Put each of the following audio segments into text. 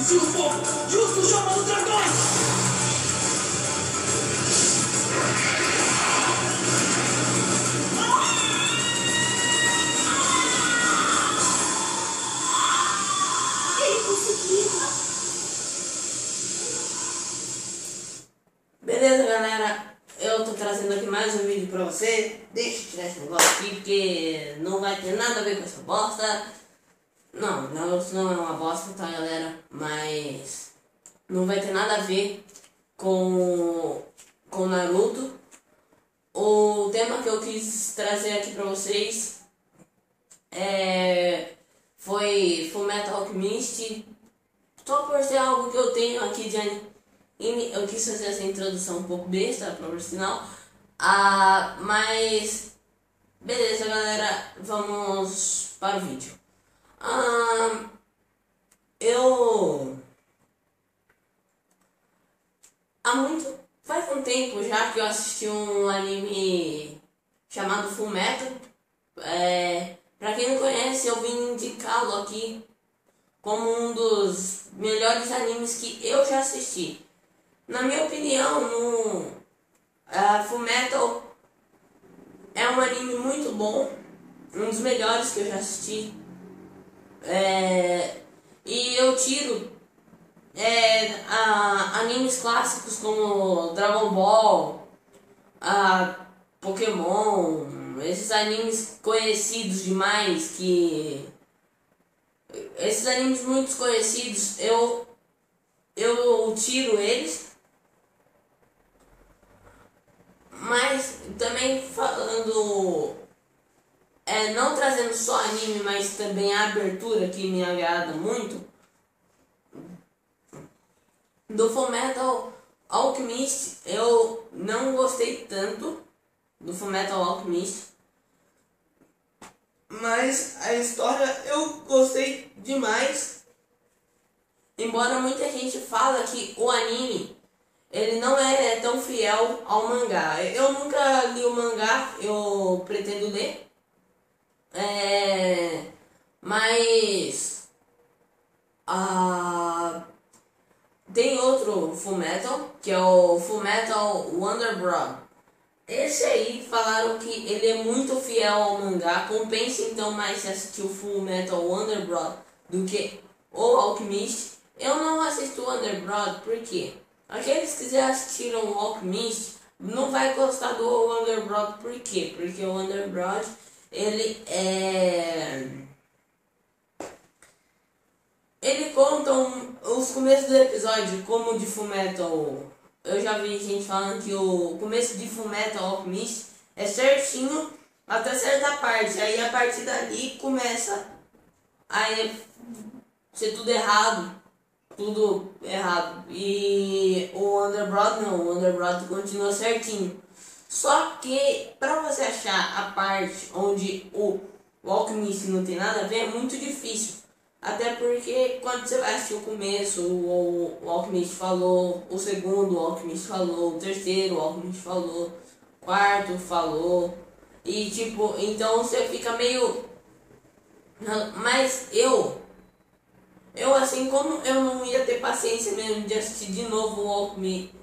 Justo chama do dragão! Ele conseguiu! Beleza, galera? Eu tô trazendo aqui mais um vídeo pra você. Deixa eu tirar esse negócio aqui, porque não vai ter nada a ver com essa bosta. Não, isso não é uma bosta, tá, galera? Mas não vai ter nada a ver com Naruto. O tema que eu quis trazer aqui pra vocês foi Fullmetal Alchemist. Só por ser algo que eu tenho aqui de anime. Eu quis fazer essa introdução um pouco besta, por sinal. Mas beleza, galera, vamos para o vídeo. Faz um tempo já que eu assisti um anime chamado Fullmetal. Pra quem não conhece, eu vim indicá-lo aqui como um dos melhores animes que eu já assisti. Na minha opinião, Fullmetal é um anime muito bom, um dos melhores que eu já assisti. E eu tiro animes clássicos como Dragon Ball, Pokémon, esses animes conhecidos demais, esses animes muito conhecidos, eu tiro eles. Mas também falando, não trazendo só anime, mas também a abertura que me agrada muito, do Fullmetal Alchemist. Eu não gostei tanto do Fullmetal Alchemist, mas a história eu gostei demais. Embora muita gente fala que o anime ele não é tão fiel ao mangá. Eu nunca li o mangá, eu pretendo ler. Mas tem outro Fullmetal, que é o Fullmetal Wonderbrood. Esse aí falaram que ele é muito fiel ao mangá. Compensa então mais se assistir o Fullmetal Wonderbrood do que o Alchemist. Eu não assisto o Wonderbrood porque aqueles que já assistiram o Alchemist não vai gostar do Wonderbrood. Por quê? Porque o Wonderbrood ele conta os começos do episódio, como o de Fullmetal. Eu já vi gente falando que o começo de Fullmetal Alchemist é certinho até certa parte. Aí a partir dali começa a ser tudo errado. E o Wonderbrood não, o Wonderbrood continua certinho. Só que pra você achar a parte onde o Alchemist não tem nada a ver é muito difícil. Até porque quando você vai assistir o começo, o Alchemist falou, o segundo o Alchemist falou, o terceiro o Alchemist falou, o quarto falou. E tipo, então você fica meio... Mas eu assim, como eu não ia ter paciência mesmo de assistir de novo o Alchemist,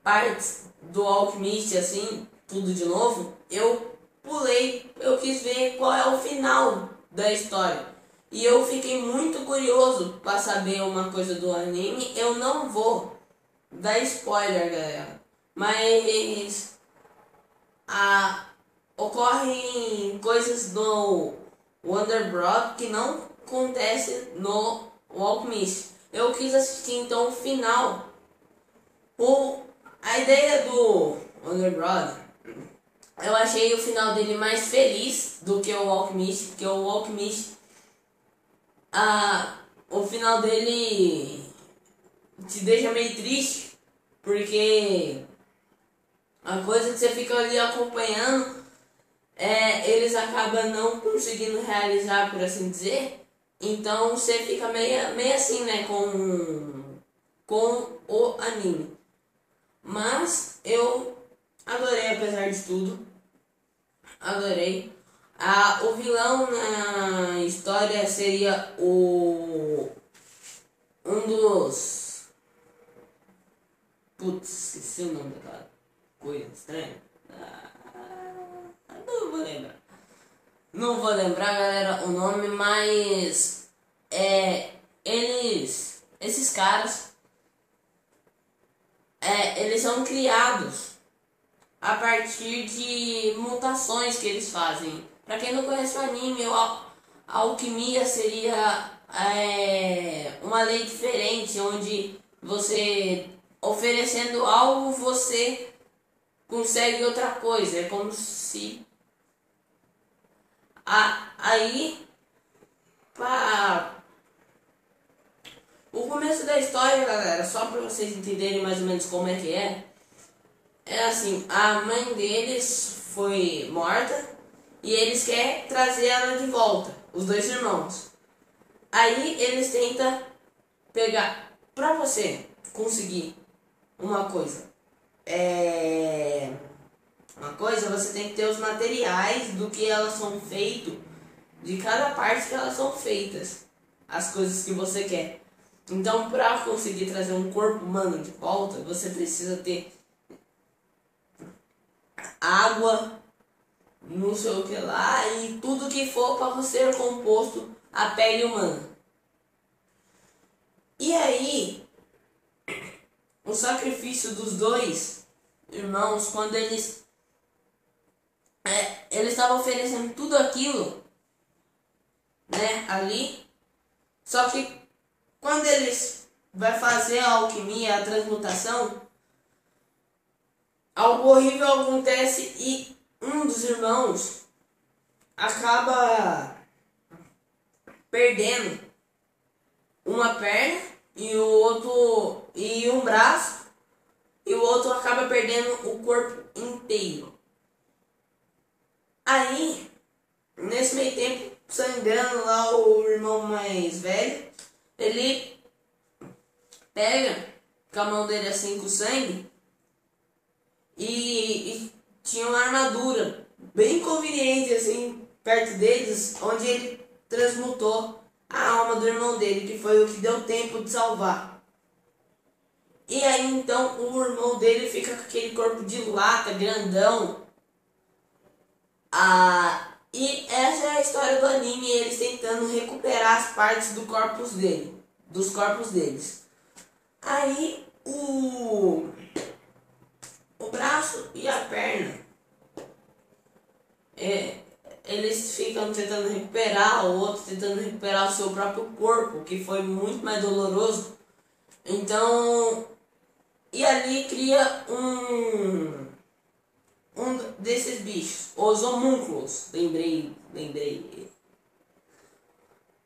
partes do Alchemist, assim, tudo de novo, eu pulei, eu quis ver qual é o final da história. E eu fiquei muito curioso para saber uma coisa do anime. Eu não vou dar spoiler, galera, mas ocorrem coisas no Wonderbrood que não acontece no Alchemist. Eu quis assistir então o final. A ideia do Wonderbrood, eu achei o final dele mais feliz do que o Alchemist, porque o Alchemist, o final dele te deixa meio triste, porque a coisa que você fica ali acompanhando, eles acabam não conseguindo realizar, por assim dizer. Então você fica meio assim, né, com o anime. Mas eu adorei, apesar de tudo. Adorei. O vilão na história seria o um dos... Putz, esqueci o nome daquela coisa estranha. Não vou lembrar. Não vou lembrar, galera, o nome, mas... Esses caras... eles são criados a partir de mutações que eles fazem. Pra quem não conhece o anime, a alquimia seria uma lei diferente, onde você, oferecendo algo, você consegue outra coisa. É como se... Aí, o começo da história, galera, só pra vocês entenderem mais ou menos como é que é assim, a mãe deles foi morta e eles querem trazer ela de volta, os dois irmãos. Aí eles tentam pegar, pra você conseguir uma coisa, você tem que ter os materiais do que elas são feitas, de cada parte que elas são feitas, as coisas que você quer. Então, para conseguir trazer um corpo humano de volta, você precisa ter água, não sei o que lá, e tudo que for para ser composto a pele humana. E aí, o sacrifício dos dois irmãos, quando eles estavam oferecendo tudo aquilo, né, ali, só que quando eles vai fazer a alquimia, a transmutação, algo horrível acontece e um dos irmãos acaba perdendo uma perna e o outro e um braço, e o outro acaba perdendo o corpo inteiro. Aí, nesse meio tempo, sangrando lá, o irmão mais velho, ele pega com a mão dele assim com sangue e tinha uma armadura bem conveniente assim perto deles, onde ele transmutou a alma do irmão dele, que foi o que deu tempo de salvar. E aí então o irmão dele fica com aquele corpo de lata grandão. E essa é a história do anime, eles tentando recuperar as partes dos corpos deles. Aí o braço e a perna, eles ficam tentando recuperar, o outro tentando recuperar o seu próprio corpo, que foi muito mais doloroso. Então, e ali cria um desses bichos, os homúnculos. Lembrei.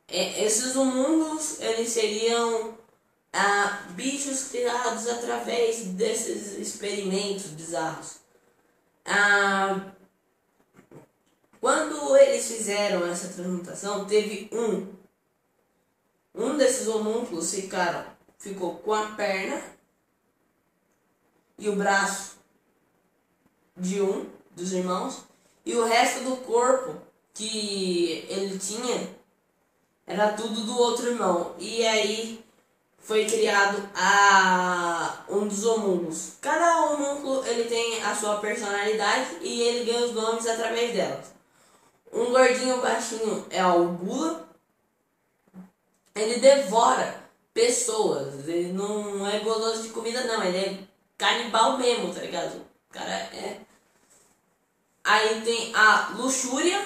Esses homúnculos, eles seriam bichos criados através desses experimentos bizarros. Quando eles fizeram essa transmutação, teve um desses homúnculos ficou com a perna e o braço de um dos irmãos, e o resto do corpo que ele tinha era tudo do outro irmão. E aí foi criado um dos homúnculos. Cada homúnculo ele tem a sua personalidade e ele ganha os nomes através delas. Um gordinho baixinho é o Gula. Ele devora pessoas. Ele não é goloso de comida não, ele é canibal mesmo, tá ligado? O cara é... Aí tem a luxúria,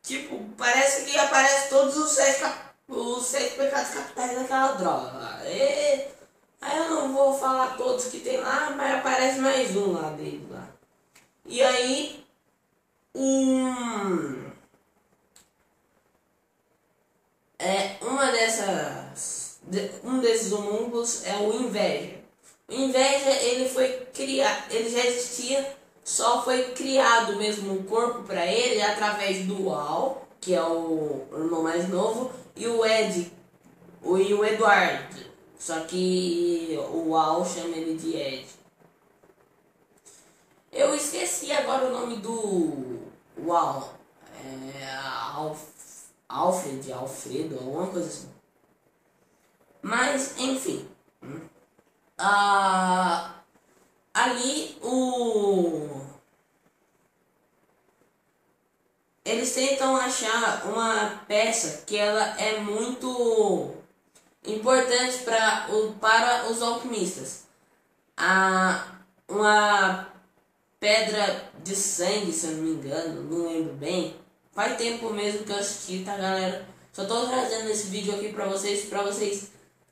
tipo, parece que aparece todos os sete pecados capitais daquela droga. Aí eu não vou falar todos que tem lá, mas aparece mais um lá dele lá. E aí, um desses homúnculos é o Inveja. O Inveja, ele foi criado, ele já existia, só foi criado mesmo um corpo para ele através do Al, que é o irmão mais novo, e o o Eduardo. Só que o Al chama ele de Ed. Eu esqueci agora o nome do... Uau. Alfredo, alguma coisa assim. Mas, enfim. Ali eles tentam achar uma peça que ela é muito importante para os alquimistas. Uma pedra de sangue, se eu não me engano, não lembro bem. Faz tempo mesmo que eu assisti, tá, galera? Só tô trazendo esse vídeo aqui pra vocês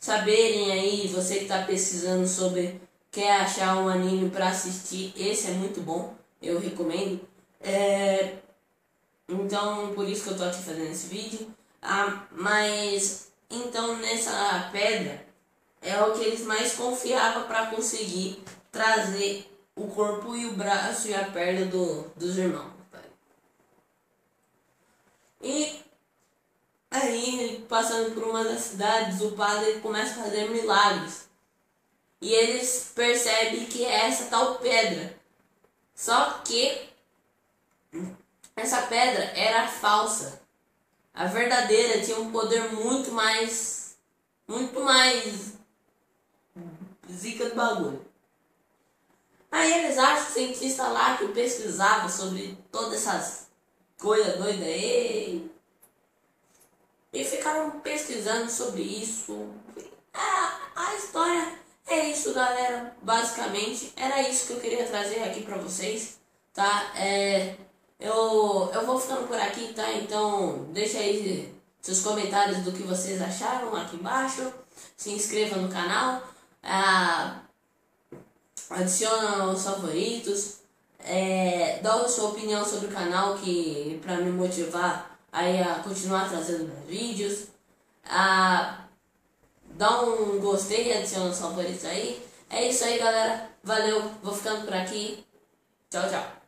saberem aí, você que tá pesquisando sobre, quer achar um anime pra assistir, esse é muito bom, eu recomendo. Então, por isso que eu tô aqui fazendo esse vídeo. Mas, então, nessa pedra, é o que eles mais confiavam para conseguir trazer o corpo e o braço e a perna dos irmãos. E aí, passando por uma das cidades, o padre começa a fazer milagres. E eles percebem que é essa tal pedra. Só que essa pedra era falsa. A verdadeira tinha um poder muito mais zica do bagulho. Aí eles acham o cientista lá que pesquisava sobre todas essas coisas doidas aí. E ficaram pesquisando sobre isso. A história é isso, galera. Basicamente, era isso que eu queria trazer aqui pra vocês, tá? Eu vou ficando por aqui, tá? Então, deixa aí seus comentários do que vocês acharam aqui embaixo. Se inscreva no canal. Adiciona os favoritos. Dá a sua opinião sobre o canal que pra me motivar aí a continuar trazendo meus vídeos. Dá um gostei e adiciona os favoritos aí. É isso aí, galera. Valeu. Vou ficando por aqui. Tchau, tchau.